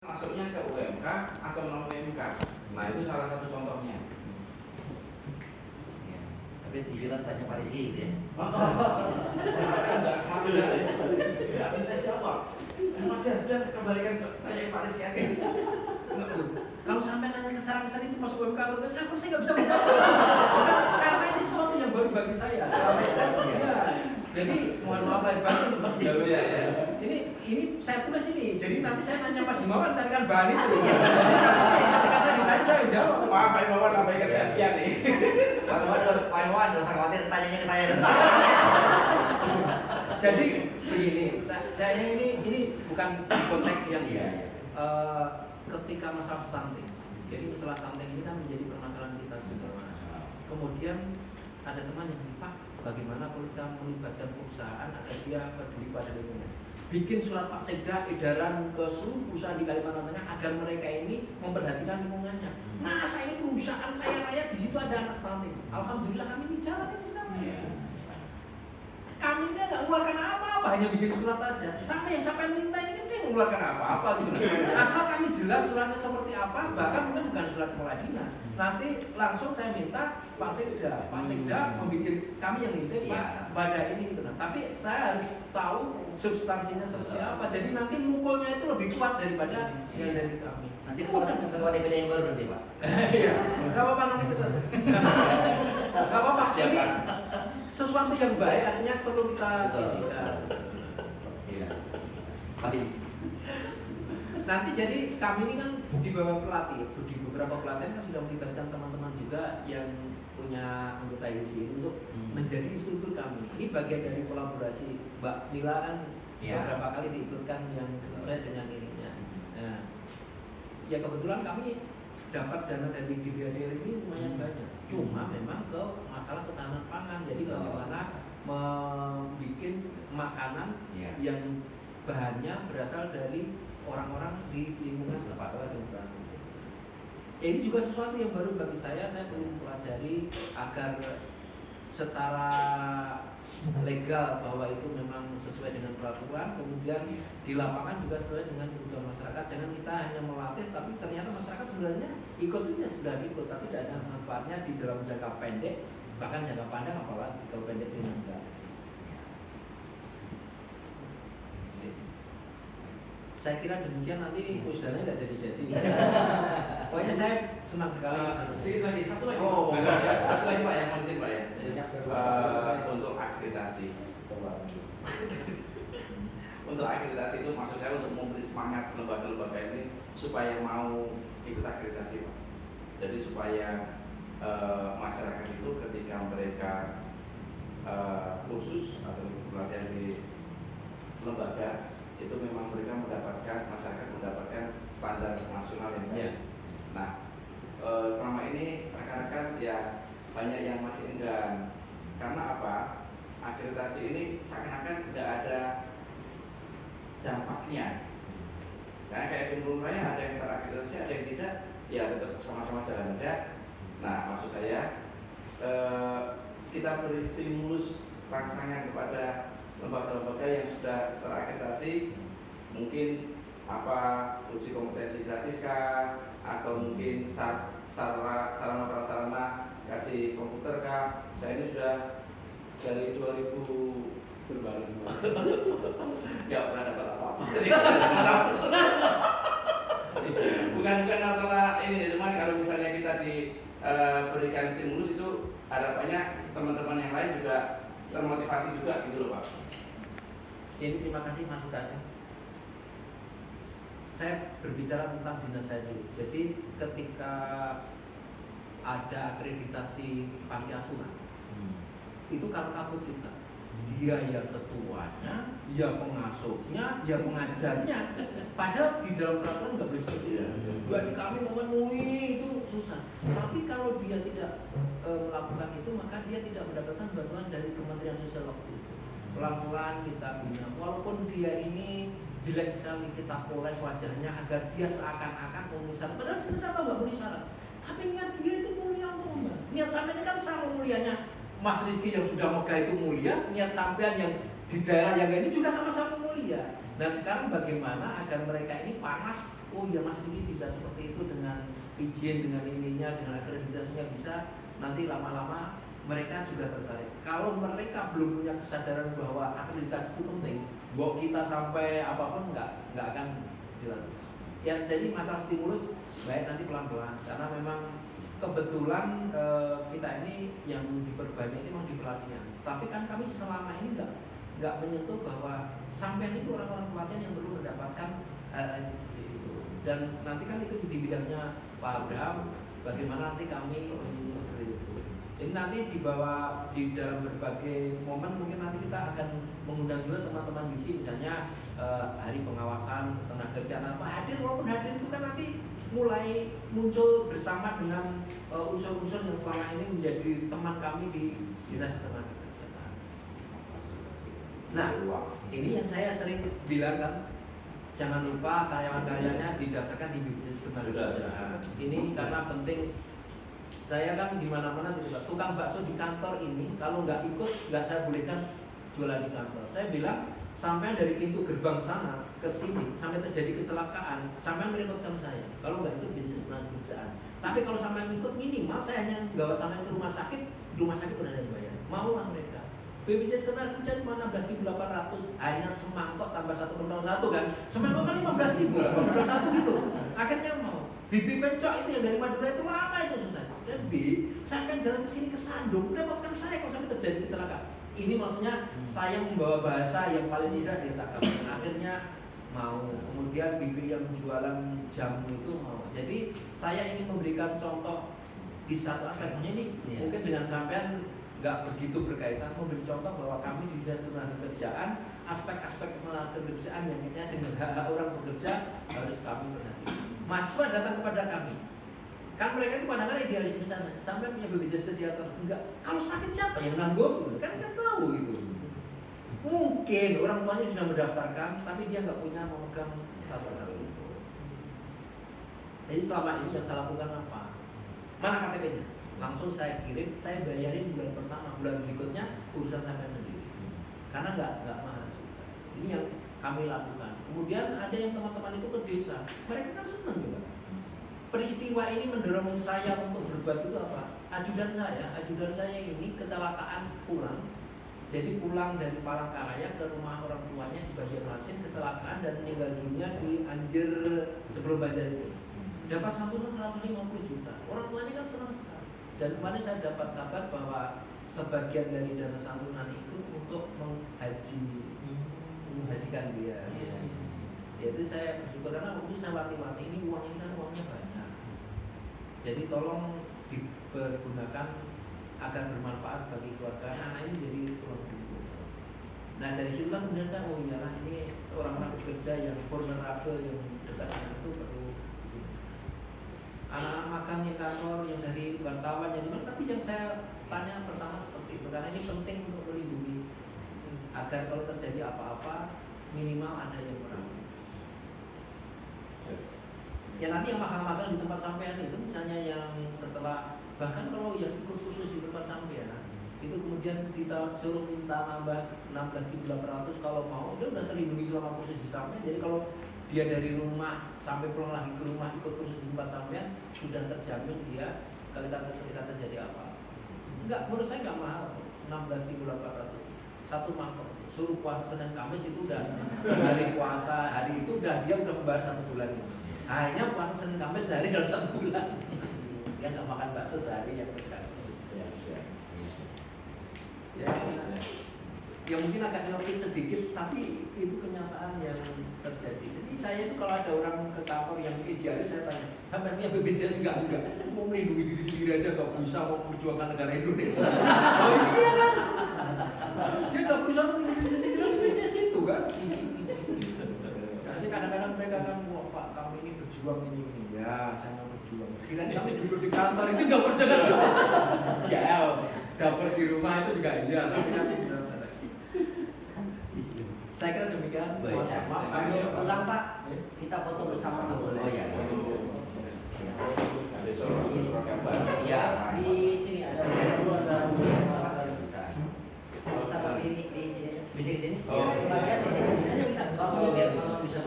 masuknya ke UMK atau non UMK. Nah itu salah satu contohnya. Ya. Tapi dibilang tak sempat isi gitu ya. Enggak bisa jawab. Mas dan kembalikan tanya Pak Rizky aja. Kalau sampai nanya kesalahan itu masuk UMK atau saya nggak bisa menjawab. Karena ini sesuatu yang baru bagi saya. Ya. Jadi mohon maaf lahir batin. Ya. Ini saya tulis ini. Jadi nanti saya nanya Mas Himawan carikan bahan itu. Ketika saya ditanya saya jawab. Maaf Pak Himawan sampai kesepian nih. Pak Iwan, dosa khawatir tanyanya ke saya. Jadi begini, saya ini bukan konteks yang ketika masalah stunting. Jadi masalah stunting ini kan menjadi permasalahan kita semua. Kemudian ada teman yang bilang, Pak, bagaimana kalau kita melibatkan perusahaan agar dia peduli pada lingkungan? Bikin surat Pak Sekda edaran ke seluruh perusahaan di Kalimantan Tengah agar mereka ini memperhatikan lingkungannya. Masa ini perusahaan kaya raya di situ ada anak stunting? Alhamdulillah kami ini jalan ini sekarang. Kami ini nggak mengeluarkan apa-apa, hanya bikin surat aja. Sama yang sampai minta ini kan saya mengeluarkan apa-apa gitu. Asal kami jelas suratnya seperti apa, bahkan mungkin bukan surat kepala dinas. Nanti langsung saya minta Pak Sekda membuat kami yang nitip Pak pada ini gitu. Nah, tapi saya harus tahu substansinya seperti apa. Jadi nanti mukulnya itu lebih kuat daripada yang dari kami. Nanti ketua DPD yang baru nanti Pak. Iya, nggak apa-apa nanti kita. Nggak apa-apa. Ini sesuatu yang baik artinya perlu kita. Iya. Nanti jadi kami ini kan di beberapa pelatih, di beberapa pelatihan kan sudah melibatkan teman-teman juga yang punya anggota IC untuk menjadi instruktur kami. Ini bagian dari kolaborasi Mbak Nila kan beberapa kali diikutkan yang sesuai dengan ininya. Nah, ya kebetulan kami dapat dana dari DBHDR ini lumayan banyak. Cuma memang ke masalah ketahanan pangan. Jadi bagaimana membuat makanan yang bahannya berasal dari orang-orang di lingkungan setempat. Ini juga sesuatu yang baru bagi saya perlu pelajari agar secara legal bahwa itu memang sesuai dengan peraturan, kemudian di lapangan juga sesuai dengan kebutuhan masyarakat. Jangan kita hanya melatih, tapi ternyata masyarakat sebenarnya ikut itu sudah ikut, tapi tidak ada manfaatnya di dalam jangka pendek, bahkan jangka panjang apalagi kalau pendek ini enggak. Saya kira demikian, nanti pusdanya nggak jadi-jadi. Pokoknya saya senang sekali. Satu lagi. Oh, satu lagi Pak yang mau disini Pak ya. Untuk akreditasi. Untuk akreditasi itu maksud saya untuk memberi semangat lembaga-lembaga ini supaya mau ikut akreditasi Pak. Jadi supaya masyarakat itu ketika mereka kursus atau pelatihan di lembaga itu memang mereka masyarakat mendapatkan standar nasional yang baik. Nah, selama ini rekan-rekan ya banyak yang masih enggan. Karena apa? Akreditasi ini seakan-akan tidak ada dampaknya. Karena kayak Bung Raya ada yang terakreditasi, ada yang tidak, ya tetap sama-sama jalan aja. Nah, maksud saya kita beri stimulus rangsangan kepada lembaga-lembaga yang sudah terakreditasi, mungkin uji kompetensi gratis kah, atau mungkin sarana prasarana kasih komputer kah. Saya ini sudah dari 2000 nggak pernah dapat apa-apa. bukan masalah ini, cuma kalau misalnya kita diberikan stimulus itu harapannya teman-teman yang lain juga termotivasi juga gitu loh Pak. Ini terima kasih masukannya. Saya berbicara tentang dinas saya dulu. Jadi ketika ada akreditasi panti asuhan, itu kalau kabut kita, dia yang ketuanya, ya pengasuhnya, ya pengajarnya. Padahal di dalam peraturan nggak boleh seperti itu. Jadi kami memenuhi itu susah. Tapi kalau dia tidak melakukan itu, maka dia tidak mendapatkan bantuan dari Kementerian Sosial waktu itu. Pelan-pelan kita bina, walaupun dia ini jelek sekali, kita poles wajahnya agar dia seakan-akan memenuhi syarat. Padahal sebenarnya sama nggak memenuhi syarat. Tapi niat dia itu mulia untuk membantu. Niat sampai ini kan sama mulianya Mas Rizky yang sudah megah itu mulia, niat sampean yang di daerah yang ini juga sama-sama mulia. Nah sekarang bagaimana agar mereka ini panas? Oh ya Mas Riki bisa seperti itu dengan izin, dengan ininya, dengan akreditasinya bisa. Nanti lama-lama mereka juga tertarik. Kalau mereka belum punya kesadaran bahwa akreditasi itu penting, bahwa kita sampai apapun nggak akan dilakukan. Ya jadi masalah stimulus baik nanti pelan-pelan karena memang kebetulan kita ini yang diperbanyak ini memang di pelatihan. Tapi kan kami selama ini nggak menyentuh bahwa sampean itu orang-orang pelatihan yang perlu mendapatkan di situ. Dan nanti kan itu di bidangnya Pak Abraham, bagaimana nanti kami seperti itu. Jadi nanti dibawa di dalam berbagai momen mungkin nanti kita akan mengundang juga teman-teman misi misalnya hari pengawasan tenaga kerjaan apa hadir walaupun hadir itu kan nanti mulai muncul bersama dengan unsur-unsur yang selama ini menjadi teman kami di Dinas Tenaga Kerjaan. Nah, ini yang saya sering bilang kan, jangan lupa karyawan-karyanya didaftarkan di BPJS Ketenagakerjaan. Ini karena penting. Saya kan di mana-mana tukang bakso di kantor ini kalau nggak ikut nggak saya bolehkan jualan di kantor. Saya bilang sampai dari pintu gerbang sana ke sini sampai terjadi kecelakaan sampai merepotkan saya. Kalau nggak ikut bisnis pekerjaan. Tapi kalau sampai ikut minimal saya hanya bawa sampai ke rumah sakit udah ada yang bayar. Maulah mereka. BPJS Ketenagakerjaan cuma 16.800 hanya semangkok tambah 1/1 kan. Semangkok kan 15.000 1 gitu. Akhirnya mau. Bibi pencok itu yang dari Madura itu lama itu susah. Jadi sampai jalan ke sini ke Sandung, repotkan saya kalau sampai terjadi kecelakaan. Ini maksudnya saya membawa bahasa yang paling tidak ditangkap. Akhirnya mau. Kemudian bibi yang jualan jamu itu mau. Jadi saya ingin memberikan contoh di satu aspek. Ini mungkin dengan sampean nggak begitu berkaitan, memberi contoh bahwa kami di Dinas Ketenagakerjaan aspek-aspek ketenagakerjaan yang kaitannya dengan hak orang bekerja harus kami perhatikan. Mahasiswa datang kepada kami, kan mereka itu pandangan idealis misalnya, sampai punya BPJS Kesehatan, enggak. Kalau sakit siapa yang nanggung? Kan nggak tahu gitu. Mungkin orang tuanya sudah mendaftarkan, tapi dia nggak punya memegang satu hal itu. Jadi selama ini yang saya lakukan apa? Mana KTP-nya? Langsung saya kirim, saya bayarin bulan pertama, bulan berikutnya urusan sampai sendiri. Karena nggak mahal juga. Ini yang kami lakukan. Kemudian ada yang teman-teman itu ke desa, mereka kan senang juga. Peristiwa ini mendorong saya untuk berbuat itu apa? Ajudan saya ini kecelakaan pulang. Jadi pulang dari Palangkaraya ke rumah orang tuanya di Banjarmasin, kecelakaan dan meninggal dunia di Anjer sebelum Banjar itu. Dapat santunan 150 juta. Orang tuanya kan senang sekali. Dan kemarin saya dapat kabar bahwa sebagian dari dana santunan itu untuk menghajikan dia. Jadi saya bersyukur karena waktu itu saya wanti-wanti ini uang ini kan uangnya banyak. Jadi tolong dipergunakan agar bermanfaat bagi keluarga. Anak ini jadi tulang punggung. Nah dari situlah kemudian saya iyalah ini orang-orang bekerja yang vulnerable yang dekat dengan itu perlu. Anak-anak makan di kantor yang dari wartawan yang dimana, tapi yang saya tanya pertama seperti itu karena ini penting untuk melindungi agar kalau terjadi apa-apa minimal ada yang merawat. Ya nanti yang makan-makan di tempat sampean itu misalnya yang setelah bahkan kalau yang ikut khusus di tempat sampean itu kemudian kita suruh minta nambah 16.800 kalau mau dia udah terlindungi selama khusus di sampean. Jadi kalau dia dari rumah sampai pulang lagi ke rumah ikut khusus di tempat sampean sudah terjamin dia ketika terjadi apa. Enggak, menurut saya enggak mahal 16.800 satu mangkok. Suruh puasa Senin Kamis itu udah sehari puasa hari itu udah dia udah membayar 1 bulan itu. Hanya puasa Senin Kamis sehari dalam 1 bulan. Dia nggak makan bakso sehari yang tergantung. Ya mungkin agak nyelkit sedikit, tapi itu kenyataan yang terjadi. Jadi saya itu kalau ada orang ke kantor yang idealis saya tanya, sampai punya BPJS enggak? Mau melindungi diri sendiri aja nggak bisa, mau memperjuangkan negara Indonesia. Oh iya kan? Dia nggak bisa melindungi diri sendiri dari BPJS itu kan? Nanti kadang-kadang mereka kan, wah Pak kami ini berjuang ini. Ya saya mau berjuang. Kira kami duduk di kantor itu nggak berjuang. Ya, dapur di rumah itu juga iya, tapi kan saya kira demikian. Maaf, sambil pulang Pak, kita foto bersama dulu. Oh ya. Ya, di sini ada besar. Bisa pakai ini di sini. Bisa di sini. Sebagian di sini. Bisa kita kalau bisa